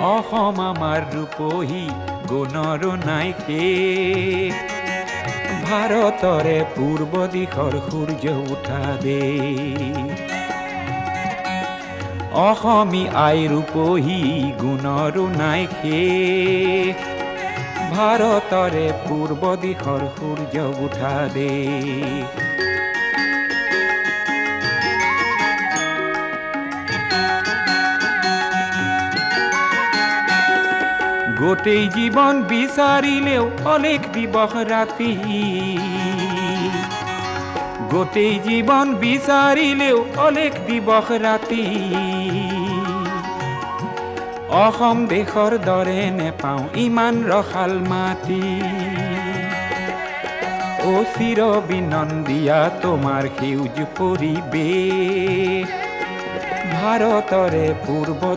অসম আমাৰ ৰূপহী গুণৰো নাই শেষ। ভাৰতৰে পূৰ্ব দিশৰ সূৰ্য উঠা দেশ। অসমী আই ৰূপহী গুণৰো নাই শেষ। ভাৰতৰে পূৰ্ব দিশৰ সূৰ্য উঠা দেশ। গোটেই জীৱন বিচাৰিলেও অলেখ দিবস ৰাতি। গোটেই জীৱন বিচাৰিলেও অলেখ দিবস ৰাতি। অসম দেশৰ দৰে নেপাওঁ ইমান ৰসাল মাটি। চিৰ বিনন্দিয়া তোমাৰ সেউজ পৰিৱেশ। ভাৰতৰে পূৰ্ব